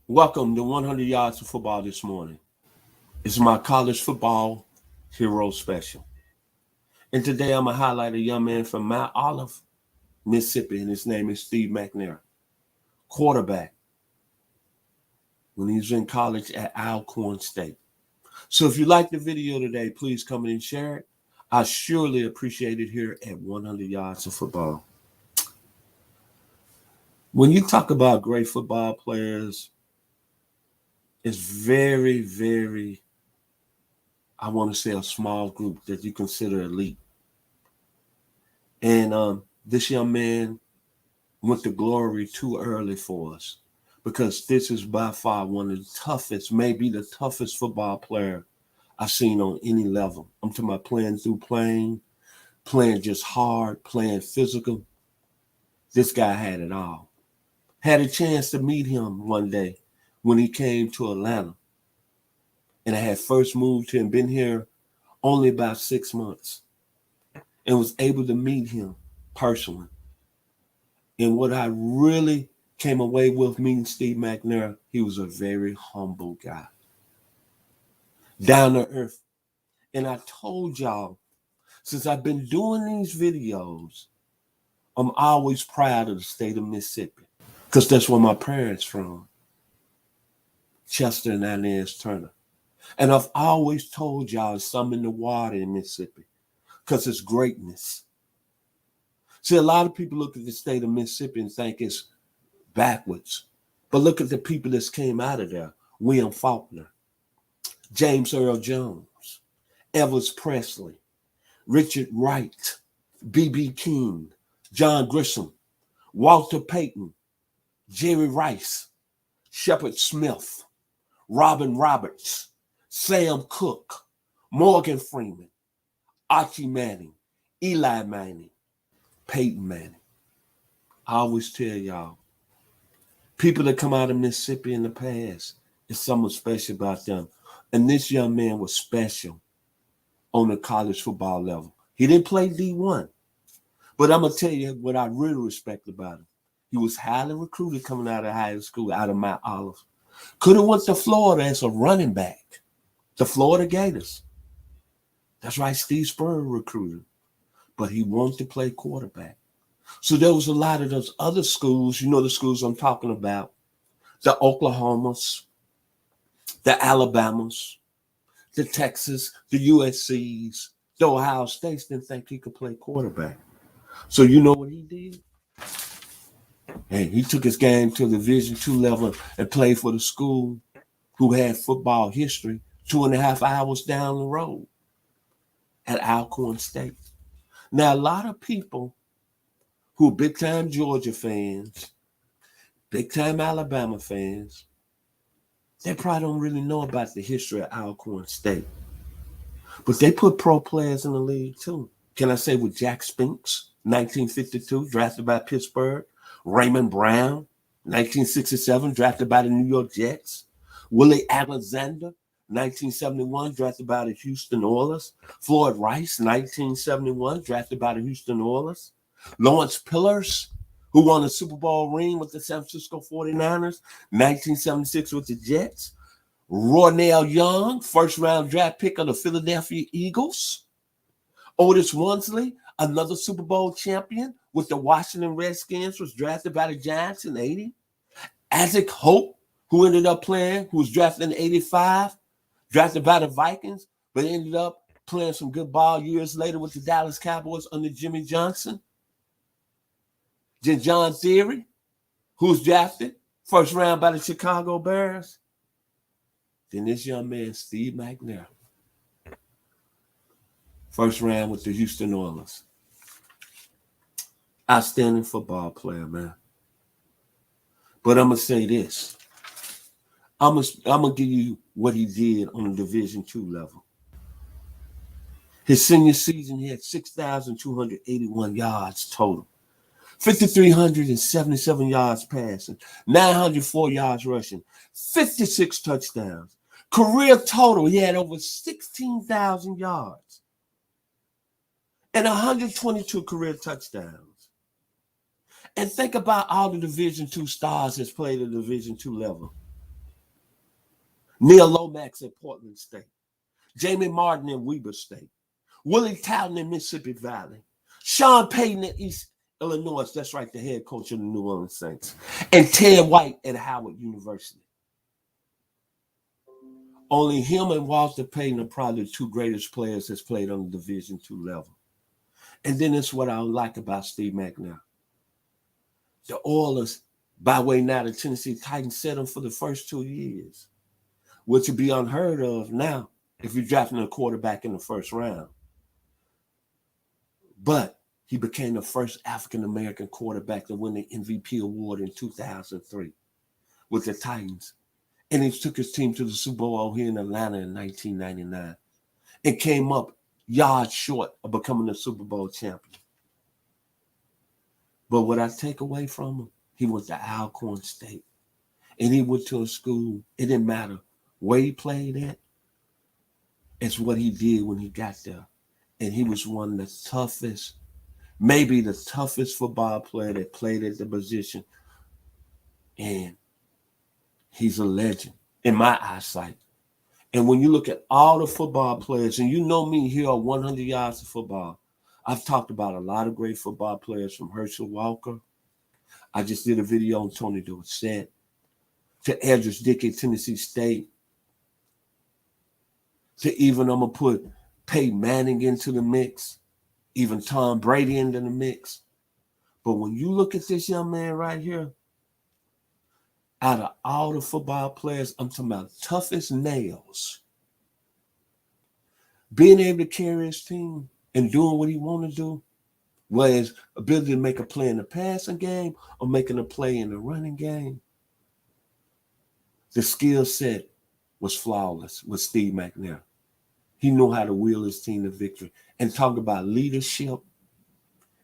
Welcome to 100 Yards of Football this morning. It's my college football hero special. And today I'm going to highlight a young man from Mount Olive, Mississippi, and his name is Steve McNair, quarterback when he was in college at Alcorn State. So if you like the video today, please come in and share it. I surely appreciate it here at 100 Yards of Football. When you talk about great football players, it's very, I want to say a small group that you consider elite. And this young man went to glory too early for us because this is by far one of the toughest, maybe the toughest football player I've seen on any level. I'm talking about playing just hard, playing physical. This guy had it all. Had a chance to meet him one day when he came to Atlanta. And I had first moved here and been here only about 6 months and was able to meet him personally. And what I really came away with meeting Steve McNair, he was a very humble guy, down to earth. And I told y'all, since I've been doing these videos, I'm always proud of the state of Mississippi because that's where my parents from, Chester and Inez Turner. And I've always told y'all there's something in the water in Mississippi because it's greatness. See, a lot of people look at the state of Mississippi and think it's backwards. But look at the people that came out of there. William Faulkner, James Earl Jones, Elvis Presley, Richard Wright, B.B. King, John Grisham, Walter Payton, Jerry Rice, Shepard Smith, Robin Roberts, Sam Cooke, Morgan Freeman, Archie Manning, Eli Manning, Peyton Manning. I always tell y'all, people that come out of Mississippi in the past, there's something special about them. And this young man was special on the college football level. He didn't play D1. But I'm going to tell you what I really respect about him. He was highly recruited coming out of high school, out of Mount Olive. Could have went to Florida as a running back, the Florida Gators. That's right, Steve Spurrier recruited. But he wanted to play quarterback. So there was a lot of those other schools, you know the schools I'm talking about, the Oklahomas, the Alabamas, the Texas, the USCs, the Ohio States didn't think he could play quarterback. So you know what he did? Hey, he took his game to the Division II level and played for the school who had football history 2.5 hours down the road at Alcorn State. Now, a lot of people who are big-time Georgia fans, big-time Alabama fans, they probably don't really know about the history of Alcorn State. But they put pro players in the league, too. Can I say with Jack Spinks, 1952, drafted by Pittsburgh, Raymond Brown, 1967, drafted by the New York Jets, Willie Alexander, 1971, drafted by the Houston Oilers, Floyd Rice, 1971, drafted by the Houston Oilers, Lawrence Pillars, who won a Super Bowl ring with the San Francisco 49ers, 1976 with the Jets, Roynell Young, first-round draft pick of the Philadelphia Eagles, Otis Wonsley, another Super Bowl champion with the Washington Redskins, was drafted by the Giants in 80. Isaac Hope, who ended up playing, who was drafted in 85, drafted by the Vikings, but ended up playing some good ball years later with the Dallas Cowboys under Jimmy Johnson. Then John Theory, who was drafted first round by the Chicago Bears. Then this young man, Steve McNair, first round with the Houston Oilers. Outstanding football player, man. But I'm going to say this. I'm going to give you what he did on the Division II level. His senior season, he had 6,281 yards total. 5,377 yards passing, 904 yards rushing, 56 touchdowns. Career total, he had over 16,000 yards and 122 career touchdowns. And think about all the Division II stars that's played at the Division II level. Neil Lomax at Portland State. Jamie Martin in Weber State. Willie Towton in Mississippi Valley. Sean Payton at East Illinois. That's right, the head coach of the New Orleans Saints. And Ted White at Howard University. Only him and Walter Payton are probably the two greatest players that's played on the Division II level. And then it's what I like about Steve McNair. The Oilers, by way now, the Tennessee Titans set him for the first 2 years, which would be unheard of now if you're drafting a quarterback in the first round. But he became the first African-American quarterback to win the MVP award in 2003 with the Titans. And he took his team to the Super Bowl here in Atlanta in 1999 and came up yards short of becoming a Super Bowl champion. But what I take away from him, he went to Alcorn State. And he went to a school. It didn't matter where he played at. It's what he did when he got there. And he was one of the toughest, maybe the toughest football player that played at the position. And he's a legend in my eyesight. And when you look at all the football players, and you know me here on 100 Yards of Football, I've talked about a lot of great football players from Herschel Walker. I just did a video on Tony Dorsett, to Edris Dickey, Tennessee State, to even I'm going to put Peyton Manning into the mix, even Tom Brady into the mix. But when you look at this young man right here, out of all the football players, I'm talking about tough as nails, being able to carry his team and doing what he want to do, whether his ability to make a play in the passing game or making a play in the running game, the skill set was flawless with Steve McNair. He knew how to wheel his team to victory. And talk about leadership,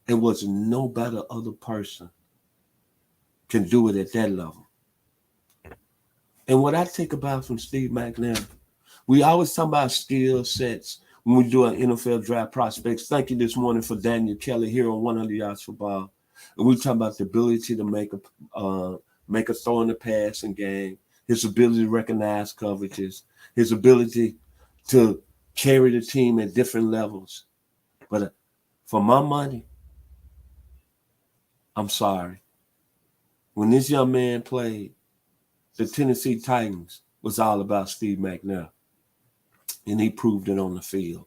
it was no better other person can do it at that level. And what I take about from Steve McNair, we always talk about skill sets when we do our NFL draft prospects. Thank you this morning for Daniel Kelly here on 100 Yards Football. And we talk about the ability to make a throw in the passing game, his ability to recognize coverages, his ability to carry the team at different levels. But for my money, I'm sorry. When this young man played, the Tennessee Titans was all about Steve McNair. And he proved it on the field.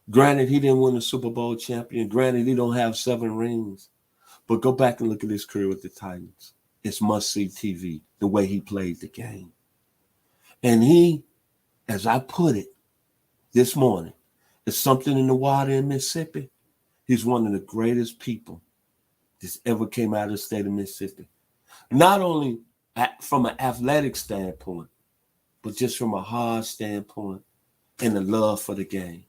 Granted, he didn't win a Super Bowl champion. Granted, he don't have 7 rings. But go back and look at his career with the Titans. It's must-see TV, the way he played the game. And he, as I put it this morning, is something in the water in Mississippi. He's one of the greatest people that's ever came out of the state of Mississippi. Not only from an athletic standpoint, but just from a hard standpoint and the love for the game.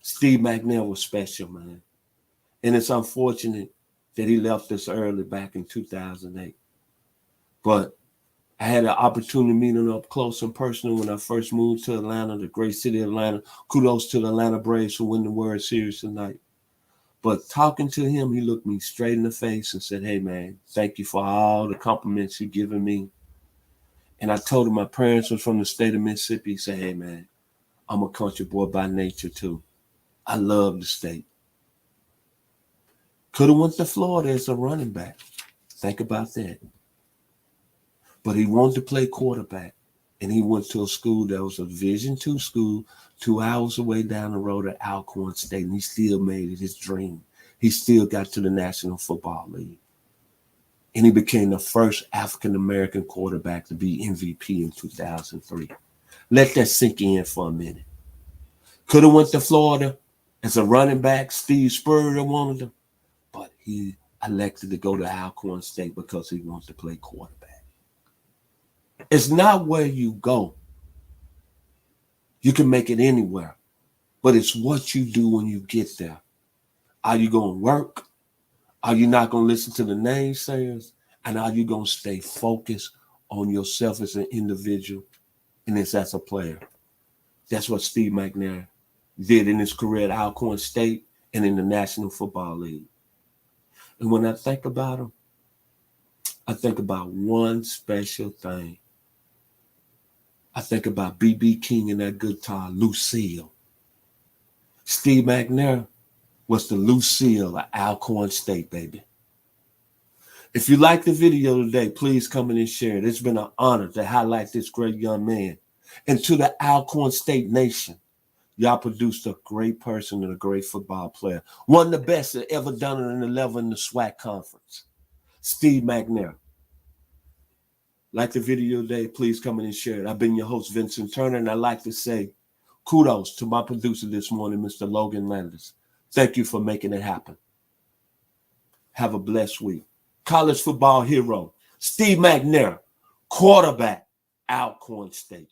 Steve McNair was special, man. And it's unfortunate that he left us early back in 2008. But I had an opportunity to meet him up close and personal when I first moved to Atlanta, the great city of Atlanta. Kudos to the Atlanta Braves for winning the World Series tonight. But talking to him, he looked me straight in the face and said, "Hey, man, thank you for all the compliments you've given me." And I told him my parents were from the state of Mississippi. He said, "Hey, man, I'm a country boy by nature, too. I love the state." Could have went to Florida as a running back. Think about that. But he wanted to play quarterback. And he went to a school that was a Division II school 2 hours away down the road at Alcorn State. And he still made it his dream. He still got to the National Football League. And he became the first African-American quarterback to be MVP in 2003. Let that sink in for a minute. Could have went to Florida as a running back. Steve Spurrier wanted him. But he elected to go to Alcorn State because he wants to play quarterback. It's not where you go. You can make it anywhere. But it's what you do when you get there. Are you going to work? Are you not going to listen to the naysayers? And are you going to stay focused on yourself as an individual and as a player? That's what Steve McNair did in his career at Alcorn State and in the National Football League. And when I think about him, I think about one special thing. I think about B.B. King and that guitar, Lucille. Steve McNair was the Lucille of Alcorn State, baby. If you like the video today, please come in and share it. It's been an honor to highlight this great young man. And to the Alcorn State Nation, y'all produced a great person and a great football player. One of the best that ever done it in the level in the SWAC conference. Steve McNair. Like the video today, please come in and share it. I've been your host, Vincent Turner, and I'd like to say kudos to my producer this morning, Mr. Logan Landis. Thank you for making it happen. Have a blessed week. College football hero, Steve McNair, quarterback, Alcorn State.